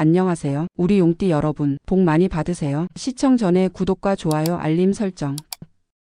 안녕하세요. 우리 용띠 여러분, 복 많이 받으세요. 시청 전에 구독과 좋아요, 알림 설정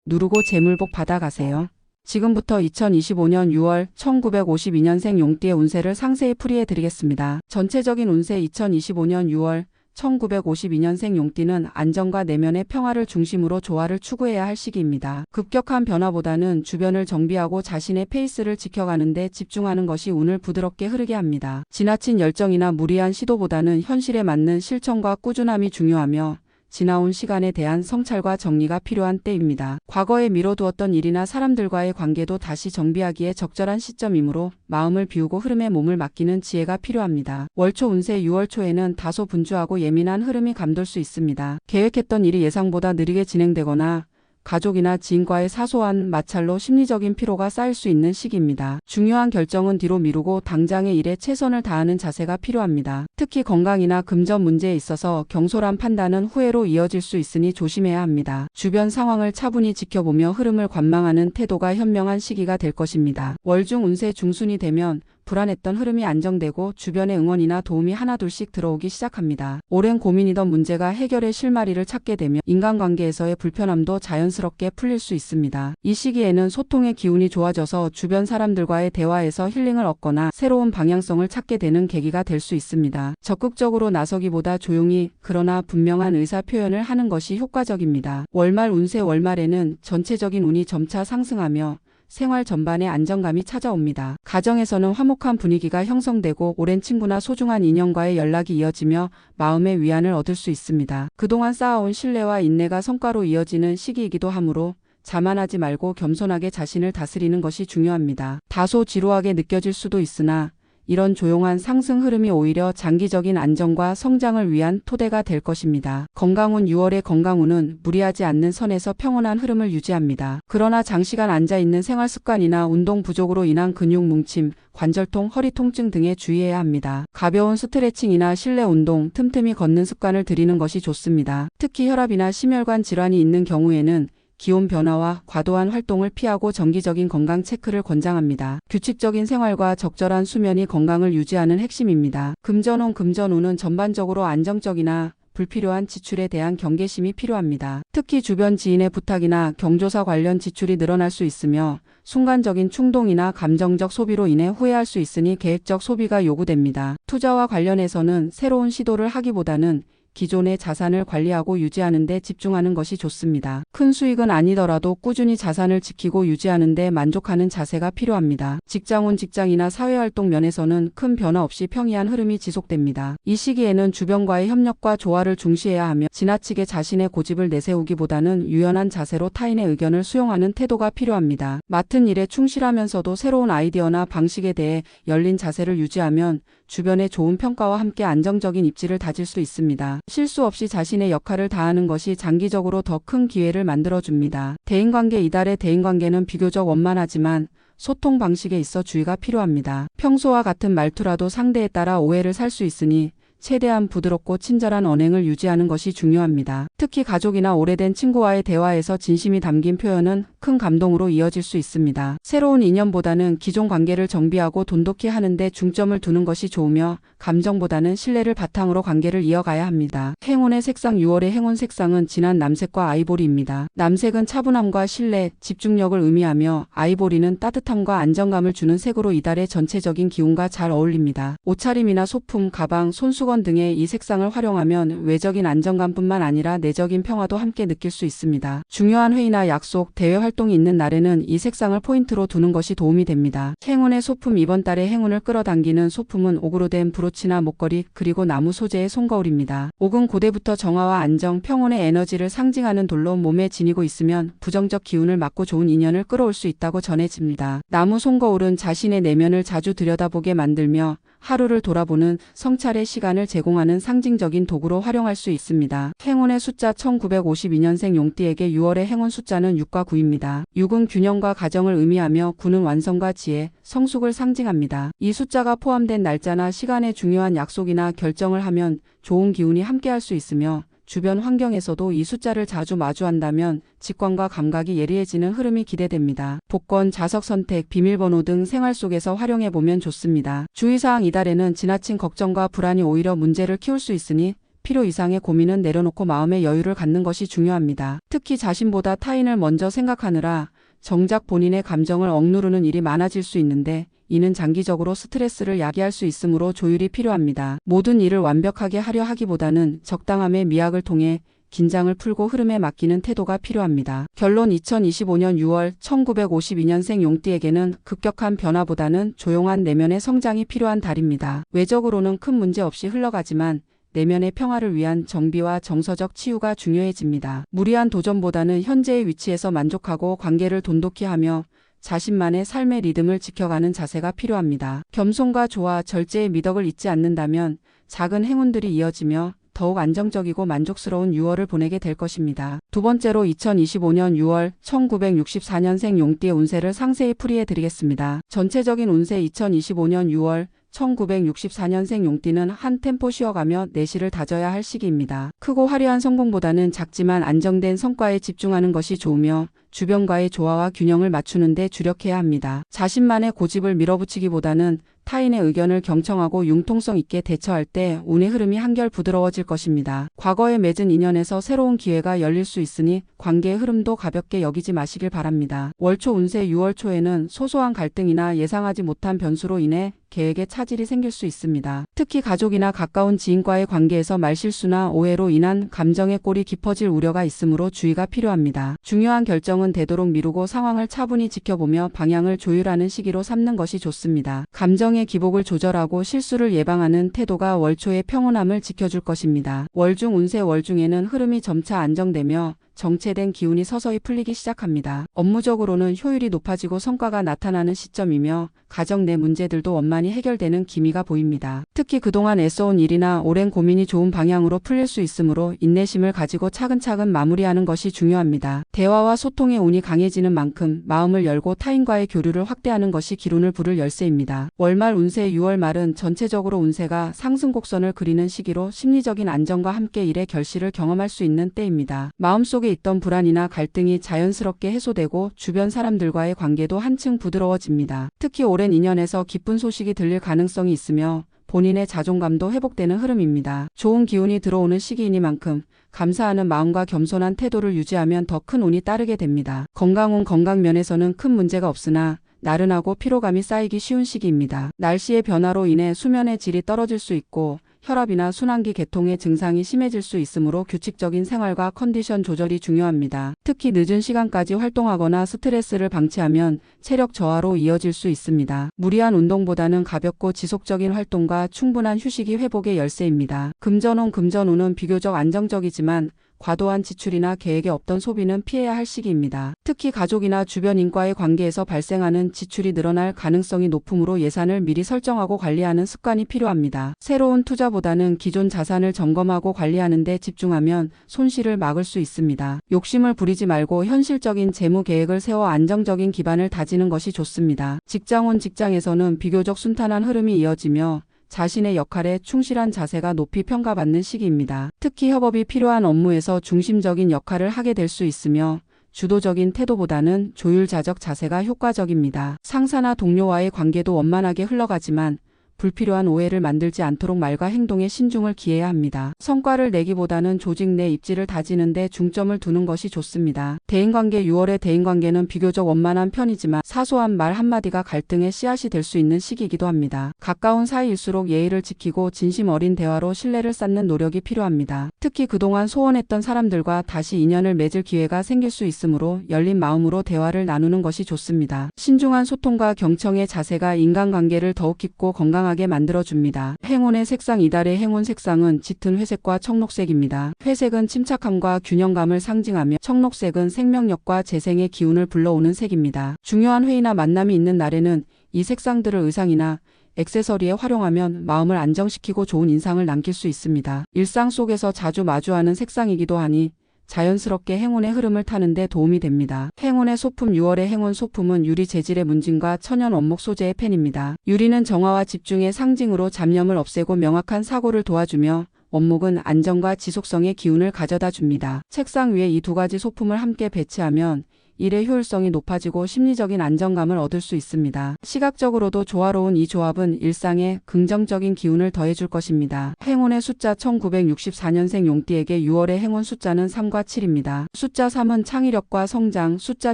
누르고 재물복 받아가세요. 지금부터 2025년 6월 1952년생 용띠의 운세를 상세히 풀이해 드리겠습니다. 전체적인 운세 2025년 6월 1952년생 용띠는 안정과 내면의 평화를 중심으로 조화를 추구해야 할 시기입니다. 급격한 변화보다는 주변을 정비하고 자신의 페이스를 지켜가는 데 집중하는 것이 운을 부드럽게 흐르게 합니다. 지나친 열정이나 무리한 시도보다는 현실에 맞는 실천과 꾸준함이 중요하며 지나온 시간에 대한 성찰과 정리가 필요한 때입니다. 과거에 미뤄두었던 일이나 사람들과의 관계도 다시 정비하기에 적절한 시점이므로 마음을 비우고 흐름에 몸을 맡기는 지혜가 필요합니다. 월초 운세 6월 초에는 다소 분주하고 예민한 흐름이 감돌 수 있습니다. 계획했던 일이 예상보다 느리게 진행되거나 가족이나 지인과의 사소한 마찰로 심리적인 피로가 쌓일 수 있는 시기입니다. 중요한 결정은 뒤로 미루고 당장의 일에 최선을 다하는 자세가 필요합니다. 특히 건강이나 금전 문제에 있어서 경솔한 판단은 후회로 이어질 수 있으니 조심해야 합니다. 주변 상황을 차분히 지켜보며 흐름을 관망하는 태도가 현명한 시기가 될 것입니다. 월중 운세 중순이 되면 불안했던 흐름이 안정되고 주변의 응원이나 도움이 하나둘씩 들어오기 시작합니다. 오랜 고민이던 문제가 해결의 실마리를 찾게 되며 인간관계에서의 불편함도 자연스럽게 풀릴 수 있습니다. 이 시기에는 소통의 기운이 좋아져서 주변 사람들과의 대화에서 힐링을 얻거나 새로운 방향성을 찾게 되는 계기가 될 수 있습니다. 적극적으로 나서기보다 조용히 그러나 분명한 의사 표현을 하는 것이 효과적입니다. 월말 운세 월말에는 전체적인 운이 점차 상승하며 생활 전반에 안정감이 찾아옵니다. 가정에서는 화목한 분위기가 형성되고 오랜 친구나 소중한 인연과의 연락이 이어지며 마음의 위안을 얻을 수 있습니다. 그동안 쌓아온 신뢰와 인내가 성과로 이어지는 시기이기도 하므로 자만하지 말고 겸손하게 자신을 다스리는 것이 중요합니다. 다소 지루하게 느껴질 수도 있으나 이런 조용한 상승 흐름이 오히려 장기적인 안정과 성장을 위한 토대가 될 것입니다. 건강운 6월의 건강운은 무리하지 않는 선에서 평온한 흐름을 유지합니다. 그러나 장시간 앉아있는 생활 습관이나 운동 부족으로 인한 근육 뭉침, 관절통, 허리 통증 등에 주의해야 합니다. 가벼운 스트레칭이나 실내 운동, 틈틈이 걷는 습관을 들이는 것이 좋습니다. 특히 혈압이나 심혈관 질환이 있는 경우에는 기온 변화와 과도한 활동을 피하고 정기적인 건강 체크를 권장합니다. 규칙적인 생활과 적절한 수면이 건강을 유지하는 핵심입니다. 금전운은 전반적으로 안정적이나 불필요한 지출에 대한 경계심이 필요합니다. 특히 주변 지인의 부탁이나 경조사 관련 지출이 늘어날 수 있으며 순간적인 충동이나 감정적 소비로 인해 후회할 수 있으니 계획적 소비가 요구됩니다. 투자와 관련해서는 새로운 시도를 하기보다는 기존의 자산을 관리하고 유지하는 데 집중하는 것이 좋습니다. 큰 수익은 아니더라도 꾸준히 자산을 지키고 유지하는 데 만족하는 자세가 필요합니다. 직장이나 사회활동 면에서는 큰 변화 없이 평이한 흐름이 지속됩니다. 이 시기에는 주변과의 협력과 조화를 중시해야 하며 지나치게 자신의 고집을 내세우기보다는 유연한 자세로 타인의 의견을 수용하는 태도가 필요합니다. 맡은 일에 충실하면서도 새로운 아이디어나 방식에 대해 열린 자세를 유지하면 주변의 좋은 평가와 함께 안정적인 입지를 다질 수 있습니다. 실수 없이 자신의 역할을 다하는 것이 장기적으로 더 큰 기회를 만들어줍니다. 대인관계 이달의 대인관계는 비교적 원만하지만 소통 방식에 있어 주의가 필요합니다. 평소와 같은 말투라도 상대에 따라 오해를 살 수 있으니 최대한 부드럽고 친절한 언행을 유지하는 것이 중요합니다. 특히 가족이나 오래된 친구와의 대화에서 진심이 담긴 표현은 큰 감동으로 이어질 수 있습니다. 새로운 인연보다는 기존 관계를 정비하고 돈독히 하는 데 중점을 두는 것이 좋으며 감정보다는 신뢰를 바탕으로 관계를 이어가야 합니다. 행운의 색상 6월의 행운 색상은 진한 남색과 아이보리입니다. 남색은 차분함과 신뢰, 집중력을 의미하며 아이보리는 따뜻함과 안정감을 주는 색으로 이달의 전체적인 기운과 잘 어울립니다. 옷차림이나 소품, 가방, 손수건 등의 이 색상을 활용하면 외적인 안정감뿐만 아니라 내적인 평화도 함께 느낄 수 있습니다. 중요한 회의나 약속, 대외 활동이 있는 날에는 이 색상을 포인트로 두는 것이 도움이 됩니다. 행운의 소품 이번 달에 행운을 끌어당기는 소품은 옥으로 된 브로치나 목걸이 그리고 나무 소재의 손거울입니다. 옥은 고대부터 정화와 안정, 평온의 에너지를 상징하는 돌로 몸에 지니고 있으면 부정적 기운을 막고 좋은 인연을 끌어올 수 있다고 전해집니다. 나무 손거울은 자신의 내면을 자주 들여다보게 만들며 하루를 돌아보는 성찰의 시간을 제공하는 상징적인 도구로 활용할 수 있습니다. 행운의 숫자 1952년생 용띠에게 6월의 행운 숫자는 6과 9입니다. 6은 균형과 가정을 의미하며 9는 완성과 지혜, 성숙을 상징합니다. 이 숫자가 포함된 날짜나 시간에 중요한 약속이나 결정을 하면 좋은 기운이 함께할 수 있으며 주변 환경에서도 이 숫자를 자주 마주한다면 직관과 감각이 예리해지는 흐름이 기대됩니다. 복권, 좌석 선택, 비밀번호 등 생활 속에서 활용해보면 좋습니다. 주의사항 이달에는 지나친 걱정과 불안이 오히려 문제를 키울 수 있으니 필요 이상의 고민은 내려놓고 마음의 여유를 갖는 것이 중요합니다. 특히 자신보다 타인을 먼저 생각하느라 정작 본인의 감정을 억누르는 일이 많아질 수 있는데 이는 장기적으로 스트레스를 야기할 수 있으므로 조율이 필요합니다. 모든 일을 완벽하게 하려 하기보다는 적당함의 미학을 통해 긴장을 풀고 흐름에 맡기는 태도가 필요합니다. 결론 2025년 6월 1952년생 용띠에게는 급격한 변화보다는 조용한 내면의 성장이 필요한 달입니다. 외적으로는 큰 문제 없이 흘러가지만 내면의 평화를 위한 정비와 정서적 치유가 중요해집니다. 무리한 도전보다는 현재의 위치에서 만족하고 관계를 돈독히 하며 자신만의 삶의 리듬을 지켜가는 자세가 필요합니다. 겸손과 조화, 절제의 미덕을 잊지 않는다면 작은 행운들이 이어지며 더욱 안정적이고 만족스러운 6월을 보내게 될 것입니다. 두 번째로 2025년 6월 1964년생 용띠의 운세를 상세히 풀이해 드리겠습니다. 전체적인 운세 2025년 6월 1964년생 용띠는 한 템포 쉬어가며 내실을 다져야 할 시기입니다. 크고 화려한 성공보다는 작지만 안정된 성과에 집중하는 것이 좋으며 주변과의 조화와 균형을 맞추는 데 주력해야 합니다. 자신만의 고집을 밀어붙이기보다는 타인의 의견을 경청하고 융통성 있게 대처할 때 운의 흐름이 한결 부드러워질 것입니다. 과거에 맺은 인연에서 새로운 기회가 열릴 수 있으니 관계의 흐름도 가볍게 여기지 마시길 바랍니다. 월초 운세 6월 초에는 소소한 갈등이나 예상하지 못한 변수로 인해 계획에 차질이 생길 수 있습니다. 특히 가족이나 가까운 지인과의 관계에서 말실수나 오해로 인한 감정의 골이 깊어질 우려가 있으므로 주의가 필요합니다. 중요한 결정은 되도록 미루고 상황을 차분히 지켜보며 방향을 조율하는 시기로 삼는 것이 좋습니다. 감정의 기복을 조절하고 실수를 예방하는 태도가 월초의 평온함을 지켜줄 것입니다. 월중 운세 월중에는 흐름이 점차 안정되며 정체된 기운이 서서히 풀리기 시작합니다. 업무적으로는 효율이 높아지고 성과가 나타나는 시점이며 가정 내 문제들도 원만히 해결되는 기미가 보입니다. 특히 그동안 애써온 일이나 오랜 고민이 좋은 방향으로 풀릴 수 있으므로 인내심을 가지고 차근차근 마무리하는 것이 중요합니다. 대화와 소통의 운이 강해지는 만큼 마음을 열고 타인과의 교류를 확대하는 것이 기운을 부를 열쇠입니다. 월말 운세 6월 말은 전체적으로 운세가 상승 곡선을 그리는 시기로 심리적인 안정과 함께 일의 결실을 경험할 수 있는 때입니다. 마음속에 있던 불안이나 갈등이 자연스럽게 해소되고 주변 사람들과의 관계도 한층 부드러워집니다. 특히 오랜 인연에서 기쁜 소식이 들릴 가능성이 있으며 본인의 자존감도 회복되는 흐름입니다. 좋은 기운이 들어오는 시기이니만큼 감사하는 마음과 겸손한 태도를 유지하면 더 큰 운이 따르게 됩니다. 건강 면에서는 큰 문제가 없으나 나른하고 피로감이 쌓이기 쉬운 시기입니다. 날씨의 변화로 인해 수면의 질이 떨어질 수 있고 혈압이나 순환기 계통의 증상이 심해질 수 있으므로 규칙적인 생활과 컨디션 조절이 중요합니다. 특히 늦은 시간까지 활동하거나 스트레스를 방치하면 체력 저하로 이어질 수 있습니다. 무리한 운동보다는 가볍고 지속적인 활동과 충분한 휴식이 회복의 열쇠입니다. 금전운은 비교적 안정적이지만 과도한 지출이나 계획에 없던 소비는 피해야 할 시기입니다. 특히 가족이나 주변인과의 관계에서 발생하는 지출이 늘어날 가능성이 높으므로 예산을 미리 설정하고 관리하는 습관이 필요합니다. 새로운 투자보다는 기존 자산을 점검하고 관리하는 데 집중하면 손실을 막을 수 있습니다. 욕심을 부리지 말고 현실적인 재무 계획을 세워 안정적인 기반을 다지는 것이 좋습니다. 직장에서는 비교적 순탄한 흐름이 이어지며 자신의 역할에 충실한 자세가 높이 평가받는 시기입니다. 특히 협업이 필요한 업무에서 중심적인 역할을 하게 될 수 있으며 주도적인 태도보다는 조율자적 자세가 효과적입니다. 상사나 동료와의 관계도 원만하게 흘러가지만 불필요한 오해를 만들지 않도록 말과 행동에 신중을 기해야 합니다. 성과를 내기보다는 조직 내 입지를 다지는 데 중점을 두는 것이 좋습니다. 대인관계 6월의 대인관계는 비교적 원만한 편이지만 사소한 말 한마디가 갈등의 씨앗이 될 수 있는 시기이기도 합니다. 가까운 사이일수록 예의를 지키고 진심 어린 대화로 신뢰를 쌓는 노력이 필요합니다. 특히 그동안 소원했던 사람들과 다시 인연을 맺을 기회가 생길 수 있으므로 열린 마음으로 대화를 나누는 것이 좋습니다. 신중한 소통과 경청의 자세가 인간관계를 더욱 깊고 건강하게 만들어줍니다. 행운의 색상 이달의 행운 색상은 짙은 회색과 청록색입니다. 회색은 침착함과 균형감을 상징하며 청록색은 생명력과 재생의 기운을 불러오는 색입니다. 중요한 회의나 만남이 있는 날에는 이 색상들을 의상이나 액세서리에 활용하면 마음을 안정시키고 좋은 인상을 남길 수 있습니다. 일상 속에서 자주 마주하는 색상이기도 하니 자연스럽게 행운의 흐름을 타는 데 도움이 됩니다. 행운의 소품 6월의 행운 소품은 유리 재질의 문진과 천연 원목 소재의 펜입니다. 유리는 정화와 집중의 상징으로 잡념을 없애고 명확한 사고를 도와주며 원목은 안정과 지속성의 기운을 가져다 줍니다. 책상 위에 이 두 가지 소품을 함께 배치하면 일의 효율성이 높아지고 심리적인 안정감을 얻을 수 있습니다. 시각적으로도 조화로운 이 조합은 일상에 긍정적인 기운을 더해줄 것입니다. 행운의 숫자 1964년생 용띠에게 6월의 행운 숫자는 3과 7입니다. 숫자 3은 창의력과 성장, 숫자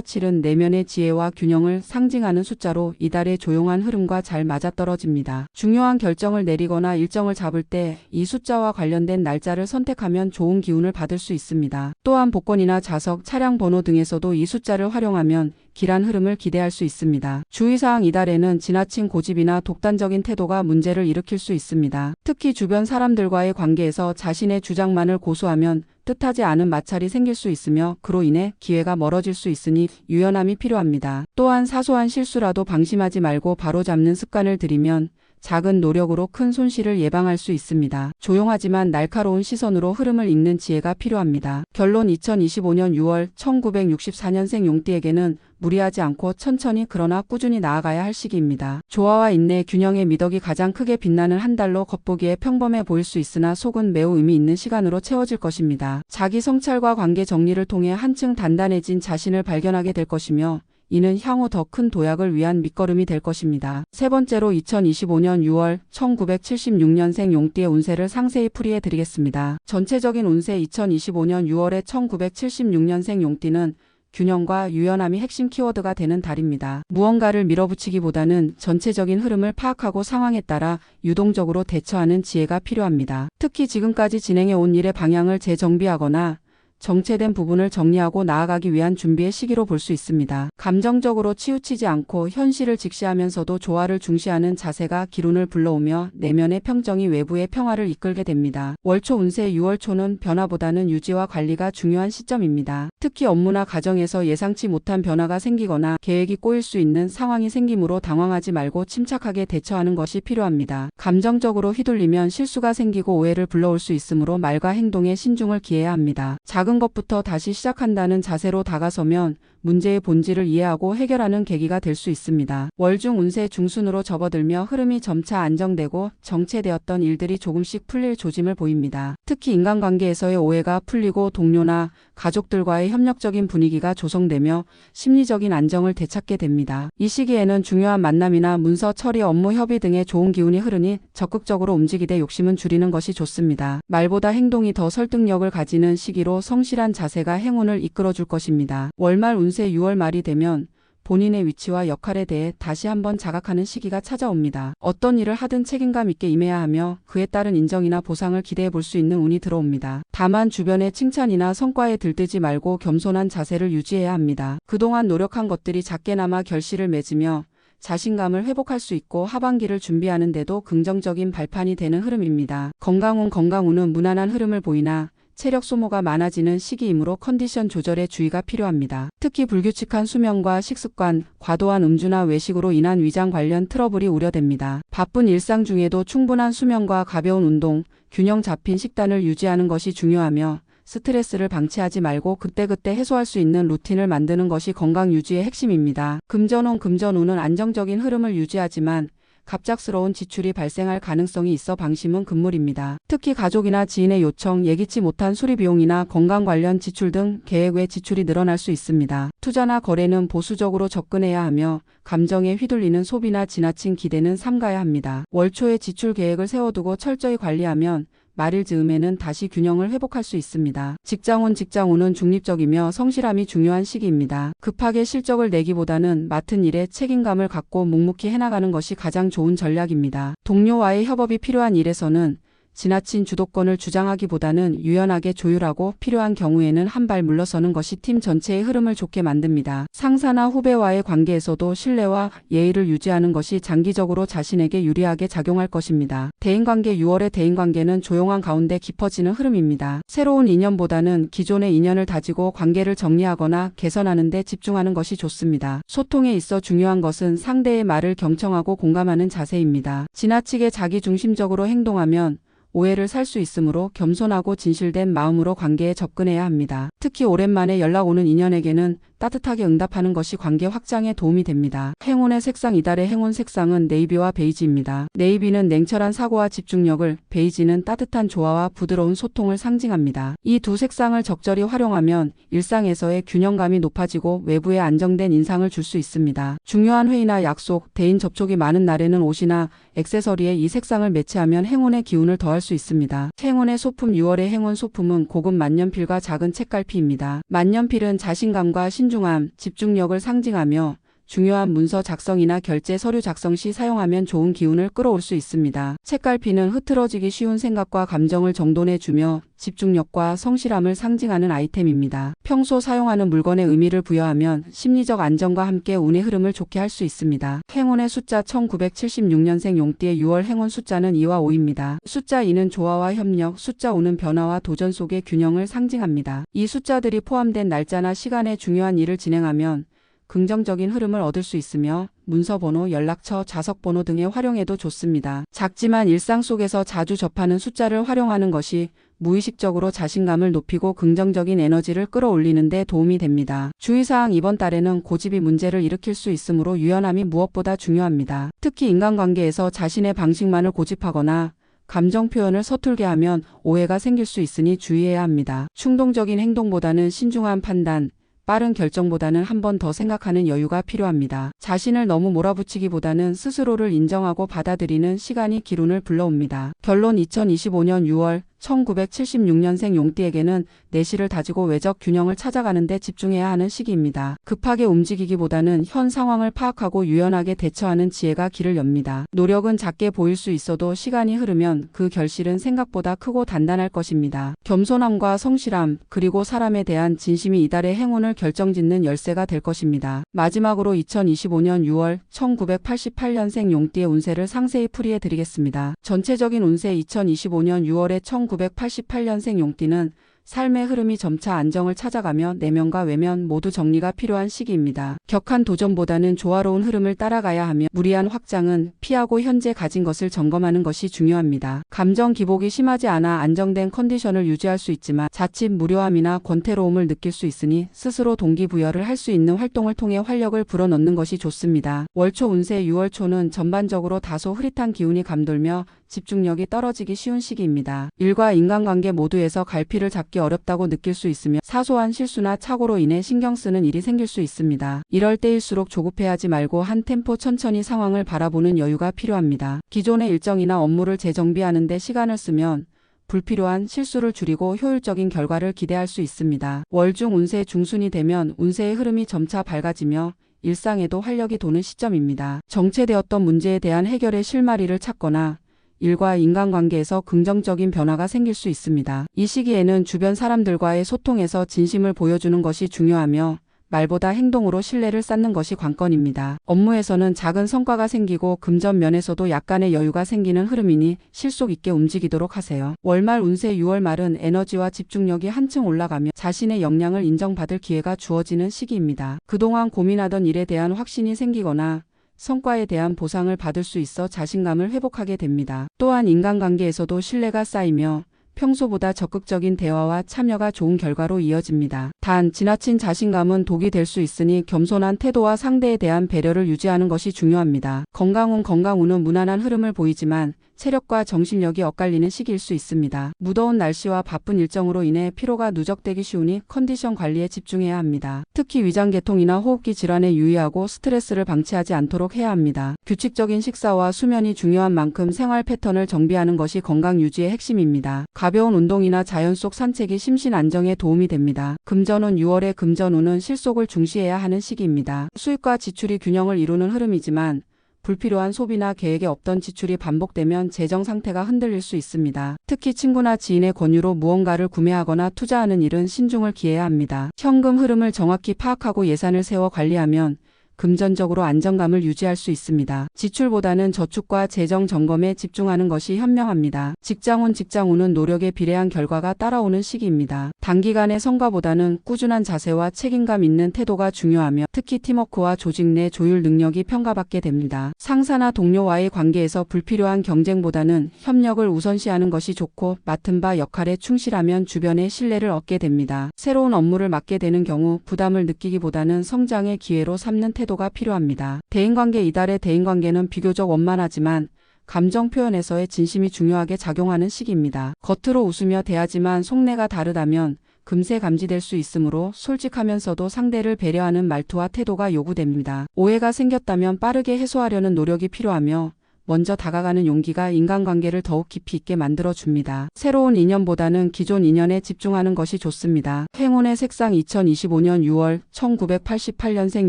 7은 내면의 지혜와 균형을 상징하는 숫자로 이달의 조용한 흐름과 잘 맞아떨어집니다. 중요한 결정을 내리거나 일정을 잡을 때 이 숫자와 관련된 날짜를 선택하면 좋은 기운을 받을 수 있습니다. 또한 복권이나 자석, 차량 번호 등에서도 이 숫자를 활용하면 길한 흐름을 기대할 수 있습니다. 주의사항 이달에는 지나친 고집이나 독단적인 태도가 문제를 일으킬 수 있습니다. 특히 주변 사람들과의 관계에서 자신의 주장만을 고수하면 뜻하지 않은 마찰이 생길 수 있으며 그로 인해 기회가 멀어질 수 있으니 유연함이 필요합니다. 또한 사소한 실수라도 방심하지 말고 바로잡는 습관을 들이면 작은 노력으로 큰 손실을 예방할 수 있습니다. 조용하지만 날카로운 시선으로 흐름을 읽는 지혜가 필요합니다. 결론 2025년 6월 1964년생 용띠에게는 무리하지 않고 천천히 그러나 꾸준히 나아가야 할 시기입니다. 조화와 인내, 균형의 미덕이 가장 크게 빛나는 한 달로 겉보기에 평범해 보일 수 있으나 속은 매우 의미 있는 시간으로 채워질 것입니다. 자기 성찰과 관계 정리를 통해 한층 단단해진 자신을 발견하게 될 것이며 이는 향후 더 큰 도약을 위한 밑거름이 될 것입니다. 세 번째로 2025년 6월 1976년생 용띠의 운세를 상세히 풀이해 드리겠습니다. 전체적인 운세 2025년 6월의 1976년생 용띠는 균형과 유연함이 핵심 키워드가 되는 달입니다. 무언가를 밀어붙이기보다는 전체적인 흐름을 파악하고 상황에 따라 유동적으로 대처하는 지혜가 필요합니다. 특히 지금까지 진행해 온 일의 방향을 재정비하거나 정체된 부분을 정리하고 나아가기 위한 준비의 시기로 볼 수 있습니다. 감정적으로 치우치지 않고 현실을 직시하면서도 조화를 중시하는 자세가 기운을 불러오며 내면의 평정이 외부의 평화를 이끌게 됩니다. 월초 운세 6월 초는 변화보다는 유지와 관리가 중요한 시점입니다. 특히 업무나 가정에서 예상치 못한 변화가 생기거나 계획이 꼬일 수 있는 상황이 생기므로 당황하지 말고 침착하게 대처하는 것이 필요합니다. 감정적으로 휘둘리면 실수가 생기고 오해를 불러올 수 있으므로 말과 행동에 신중을 기해야 합니다. 작은 것부터 다시 시작한다는 자세로 다가서면 문제의 본질을 이해하고 해결하는 계기가 될 수 있습니다. 월중 운세 중순으로 접어들며 흐름이 점차 안정되고 정체되었던 일들이 조금씩 풀릴 조짐을 보입니다. 특히 인간관계에서의 오해가 풀리고 동료나 가족들과의 협력적인 분위기가 조성되며 심리적인 안정을 되찾게 됩니다. 이 시기에는 중요한 만남이나 문서 처리, 업무 협의 등의 좋은 기운이 흐르니 적극적으로 움직이되 욕심은 줄이는 것이 좋습니다. 말보다 행동이 더 설득력을 가지는 시기로 성실한 자세가 행운을 이끌어줄 것입니다. 월말 운세 6월 말이 되면 본인의 위치와 역할에 대해 다시 한번 자각하는 시기가 찾아옵니다. 어떤 일을 하든 책임감 있게 임해야 하며 그에 따른 인정이나 보상을 기대해 볼 수 있는 운이 들어옵니다. 다만 주변의 칭찬이나 성과에 들뜨지 말고 겸손한 자세를 유지해야 합니다. 그동안 노력한 것들이 작게나마 결실을 맺으며 자신감을 회복할 수 있고 하반기를 준비하는 데도 긍정적인 발판이 되는 흐름입니다. 건강운은 무난한 흐름을 보이나 체력 소모가 많아지는 시기이므로 컨디션 조절에 주의가 필요합니다. 특히 불규칙한 수면과 식습관, 과도한 음주나 외식으로 인한 위장 관련 트러블이 우려됩니다. 바쁜 일상 중에도 충분한 수면과 가벼운 운동, 균형 잡힌 식단을 유지하는 것이 중요하며 스트레스를 방치하지 말고 그때그때 해소할 수 있는 루틴을 만드는 것이 건강 유지의 핵심입니다. 금전운은 안정적인 흐름을 유지하지만 갑작스러운 지출이 발생할 가능성이 있어 방심은 금물입니다. 특히 가족이나 지인의 요청, 예기치 못한 수리 비용이나 건강 관련 지출 등 계획 외 지출이 늘어날 수 있습니다. 투자나 거래는 보수적으로 접근해야 하며 감정에 휘둘리는 소비나 지나친 기대는 삼가야 합니다. 월초에 지출 계획을 세워두고 철저히 관리하면 말일 즈음에는 다시 균형을 회복할 수 있습니다. 직장운은 중립적이며 성실함이 중요한 시기입니다. 급하게 실적을 내기보다는 맡은 일에 책임감을 갖고 묵묵히 해나가는 것이 가장 좋은 전략입니다. 동료와의 협업이 필요한 일에서는 지나친 주도권을 주장하기보다는 유연하게 조율하고 필요한 경우에는 한 발 물러서는 것이 팀 전체의 흐름을 좋게 만듭니다. 상사나 후배와의 관계에서도 신뢰와 예의를 유지하는 것이 장기적으로 자신에게 유리하게 작용할 것입니다. 대인관계 6월의 대인관계는 조용한 가운데 깊어지는 흐름입니다. 새로운 인연보다는 기존의 인연을 다지고 관계를 정리하거나 개선하는 데 집중하는 것이 좋습니다. 소통에 있어 중요한 것은 상대의 말을 경청하고 공감하는 자세입니다. 지나치게 자기중심적으로 행동하면 오해를 살 수 있으므로 겸손하고 진실된 마음으로 관계에 접근해야 합니다. 특히 오랜만에 연락 오는 인연에게는 따뜻하게 응답하는 것이 관계 확장에 도움이 됩니다. 행운의 색상. 이달의 행운 색상은 네이비와 베이지입니다. 네이비는 냉철한 사고와 집중력을, 베이지는 따뜻한 조화와 부드러운 소통을 상징합니다. 이 두 색상을 적절히 활용하면 일상에서의 균형감이 높아지고 외부에 안정된 인상을 줄 수 있습니다. 중요한 회의나 약속, 대인 접촉이 많은 날에는 옷이나 액세서리에 이 색상을 매치하면 행운의 기운을 더할 수 있습니다. 행운의 소품. 6월의 행운 소품은 고급 만년필과 작은 책갈피입니다. 만년필은 자신감과 신중함, 집중력을 상징하며 중요한 문서 작성이나 결제 서류 작성 시 사용하면 좋은 기운을 끌어올 수 있습니다. 책갈피는 흐트러지기 쉬운 생각과 감정을 정돈해주며 집중력과 성실함을 상징하는 아이템입니다. 평소 사용하는 물건에 의미를 부여하면 심리적 안정과 함께 운의 흐름을 좋게 할 수 있습니다. 행운의 숫자. 1976년생 용띠의 6월 행운 숫자는 2와 5입니다. 숫자 2는 조화와 협력, 숫자 5는 변화와 도전 속의 균형을 상징합니다. 이 숫자들이 포함된 날짜나 시간에 중요한 일을 진행하면 긍정적인 흐름을 얻을 수 있으며 문서번호, 연락처, 좌석번호 등에 활용해도 좋습니다. 작지만 일상 속에서 자주 접하는 숫자를 활용하는 것이 무의식적으로 자신감을 높이고 긍정적인 에너지를 끌어올리는 데 도움이 됩니다. 주의사항. 이번 달에는 고집이 문제를 일으킬 수 있으므로 유연함이 무엇보다 중요합니다. 특히 인간관계에서 자신의 방식만을 고집하거나 감정 표현을 서툴게 하면 오해가 생길 수 있으니 주의해야 합니다. 충동적인 행동보다는 신중한 판단, 빠른 결정보다는 한 번 더 생각하는 여유가 필요합니다. 자신을 너무 몰아붙이기보다는 스스로를 인정하고 받아들이는 시간이 기운을 불러옵니다. 결론. 2025년 6월 1976년생 용띠에게는 내실을 다지고 외적 균형을 찾아가는 데 집중해야 하는 시기입니다. 급하게 움직이기보다는 현 상황을 파악하고 유연하게 대처하는 지혜가 길을 엽니다. 노력은 작게 보일 수 있어도 시간이 흐르면 그 결실은 생각보다 크고 단단할 것입니다. 겸손함과 성실함, 그리고 사람에 대한 진심이 이달의 행운을 결정짓는 열쇠가 될 것입니다. 마지막으로 2025년 6월 1988년생 용띠의 운세를 상세히 풀이해 드리겠습니다. 전체적인 운세. 2025년 6월의 1988년생 용띠는 삶의 흐름이 점차 안정을 찾아가며 내면과 외면 모두 정리가 필요한 시기입니다. 격한 도전보다는 조화로운 흐름을 따라가야 하며 무리한 확장은 피하고 현재 가진 것을 점검하는 것이 중요합니다. 감정 기복이 심하지 않아 안정된 컨디션을 유지할 수 있지만 자칫 무료함이나 권태로움을 느낄 수 있으니 스스로 동기부여를 할 수 있는 활동을 통해 활력을 불어넣는 것이 좋습니다. 월초 운세. 6월 초는 전반적으로 다소 흐릿한 기운이 감돌며 집중력이 떨어지기 쉬운 시기입니다. 일과 인간관계 모두에서 갈피를 잡기 어렵다고 느낄 수 있으며 사소한 실수나 착오로 인해 신경 쓰는 일이 생길 수 있습니다. 이럴 때일수록 조급해하지 말고 한 템포 천천히 상황을 바라보는 여유가 필요합니다. 기존의 일정이나 업무를 재정비하는 데 시간을 쓰면 불필요한 실수를 줄이고 효율적인 결과를 기대할 수 있습니다. 월중 운세. 중순이 되면 운세의 흐름이 점차 밝아지며 일상에도 활력이 도는 시점입니다. 정체되었던 문제에 대한 해결의 실마리를 찾거나 일과 인간관계에서 긍정적인 변화가 생길 수 있습니다. 이 시기에는 주변 사람들과의 소통에서 진심을 보여주는 것이 중요하며 말보다 행동으로 신뢰를 쌓는 것이 관건입니다. 업무에서는 작은 성과가 생기고 금전 면에서도 약간의 여유가 생기는 흐름이니 실속 있게 움직이도록 하세요. 월말 운세. 6월 말은 에너지와 집중력이 한층 올라가며 자신의 역량을 인정받을 기회가 주어지는 시기입니다. 그동안 고민하던 일에 대한 확신이 생기거나 성과에 대한 보상을 받을 수 있어 자신감을 회복하게 됩니다. 또한 인간관계에서도 신뢰가 쌓이며 평소보다 적극적인 대화와 참여가 좋은 결과로 이어집니다. 단, 지나친 자신감은 독이 될 수 있으니 겸손한 태도와 상대에 대한 배려를 유지하는 것이 중요합니다. 건강운은 무난한 흐름을 보이지만 체력과 정신력이 엇갈리는 시기일 수 있습니다. 무더운 날씨와 바쁜 일정으로 인해 피로가 누적되기 쉬우니 컨디션 관리에 집중해야 합니다. 특히 위장계통이나 호흡기 질환에 유의하고 스트레스를 방치하지 않도록 해야 합니다. 규칙적인 식사와 수면이 중요한 만큼 생활 패턴을 정비하는 것이 건강 유지의 핵심입니다. 가벼운 운동이나 자연 속 산책이 심신 안정에 도움이 됩니다. 금전운. 6월의 금전운은 실속을 중시해야 하는 시기입니다. 수입과 지출이 균형을 이루는 흐름이지만 불필요한 소비나 계획에 없던 지출이 반복되면 재정 상태가 흔들릴 수 있습니다. 특히 친구나 지인의 권유로 무언가를 구매하거나 투자하는 일은 신중을 기해야 합니다. 현금 흐름을 정확히 파악하고 예산을 세워 관리하면 금전적으로 안정감을 유지할 수 있습니다. 지출보다는 저축과 재정 점검에 집중하는 것이 현명합니다. 직장운은 노력에 비례한 결과가 따라오는 시기입니다. 단기간의 성과보다는 꾸준한 자세와 책임감 있는 태도가 중요하며 특히 팀워크와 조직 내 조율 능력이 평가받게 됩니다. 상사나 동료와의 관계에서 불필요한 경쟁보다는 협력을 우선시하는 것이 좋고 맡은 바 역할에 충실하면 주변의 신뢰를 얻게 됩니다. 새로운 업무를 맡게 되는 경우 부담을 느끼기보다는 성장의 기회로 삼는 태도가 필요합니다. 대인관계 이달의 대인관계는 비교적 원만하지만 감정 표현에서의 진심이 중요하게 작용하는 시기입니다. 겉으로 웃으며 대하지만 속내가 다르다면 금세 감지될 수 있으므로 솔직하면서도 상대를 배려하는 말투와 태도가 요구됩니다. 오해가 생겼다면 빠르게 해소하려는 노력이 필요하며 먼저 다가가는 용기가 인간관계를 더욱 깊이 있게 만들어줍니다. 새로운 인연보다는 기존 인연에 집중하는 것이 좋습니다. 행운의 색상 2025년 6월 1988년생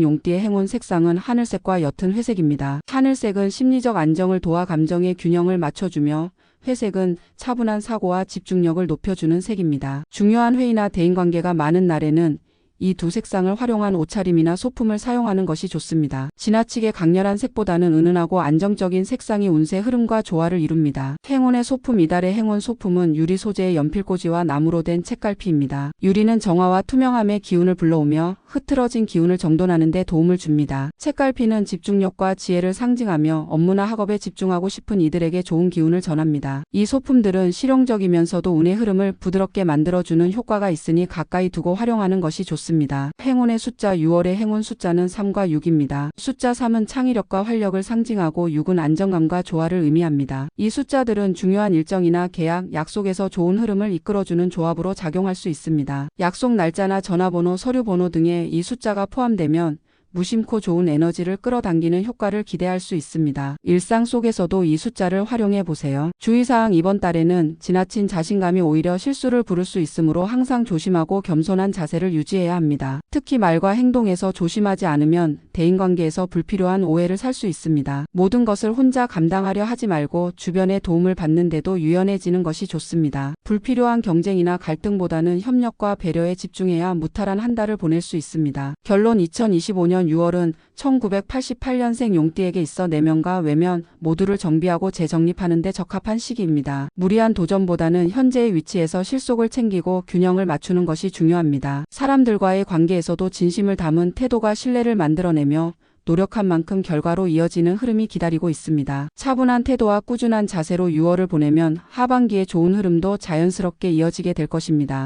용띠의 행운 색상은 하늘색과 옅은 회색입니다. 하늘색은 심리적 안정을 도와 감정의 균형을 맞춰주며 회색은 차분한 사고와 집중력을 높여주는 색입니다. 중요한 회의나 대인관계가 많은 날에는 이 두 색상을 활용한 옷차림이나 소품을 사용하는 것이 좋습니다. 지나치게 강렬한 색보다는 은은하고 안정적인 색상이 운세 흐름과 조화를 이룹니다. 행운의 소품 이달의 행운 소품은 유리 소재의 연필꽂이와 나무로 된 책갈피입니다. 유리는 정화와 투명함의 기운을 불러오며 흐트러진 기운을 정돈하는 데 도움을 줍니다. 책갈피는 집중력과 지혜를 상징하며 업무나 학업에 집중하고 싶은 이들에게 좋은 기운을 전합니다. 이 소품들은 실용적이면서도 운의 흐름을 부드럽게 만들어주는 효과가 있으니 가까이 두고 활용하는 것이 좋습니다. 행운의 숫자 6월의 행운 숫자는 3과 6입니다. 숫자 3은 창의력과 활력을 상징하고 6은 안정감과 조화를 의미합니다. 이 숫자들은 중요한 일정이나 계약, 약속에서 좋은 흐름을 이끌어주는 조합으로 작용할 수 있습니다. 약속 날짜나 전화번호, 서류번호 등에 이 숫자가 포함되면 무심코 좋은 에너지를 끌어당기는 효과를 기대할 수 있습니다. 일상 속에서도 이 숫자를 활용해 보세요. 주의사항 이번 달에는 지나친 자신감이 오히려 실수를 부를 수 있으므로 항상 조심하고 겸손한 자세를 유지해야 합니다. 특히 말과 행동에서 조심하지 않으면 대인관계에서 불필요한 오해를 살 수 있습니다. 모든 것을 혼자 감당하려 하지 말고 주변의 도움을 받는데도 유연해지는 것이 좋습니다. 불필요한 경쟁이나 갈등보다는 협력과 배려에 집중해야 무탈한 한 달을 보낼 수 있습니다. 결론 2025년 6월은 1988년생 용띠에게 있어 내면과 외면 모두를 정비하고 재정립하는 데 적합한 시기입니다. 무리한 도전보다는 현재의 위치에서 실속을 챙기고 균형을 맞추는 것이 중요합니다. 사람들과의 관계에서도 진심을 담은 태도가 신뢰를 만들어내며 노력한 만큼 결과로 이어지는 흐름이 기다리고 있습니다. 차분한 태도와 꾸준한 자세로 6월을 보내면 하반기에 좋은 흐름도 자연스럽게 이어지게 될 것입니다.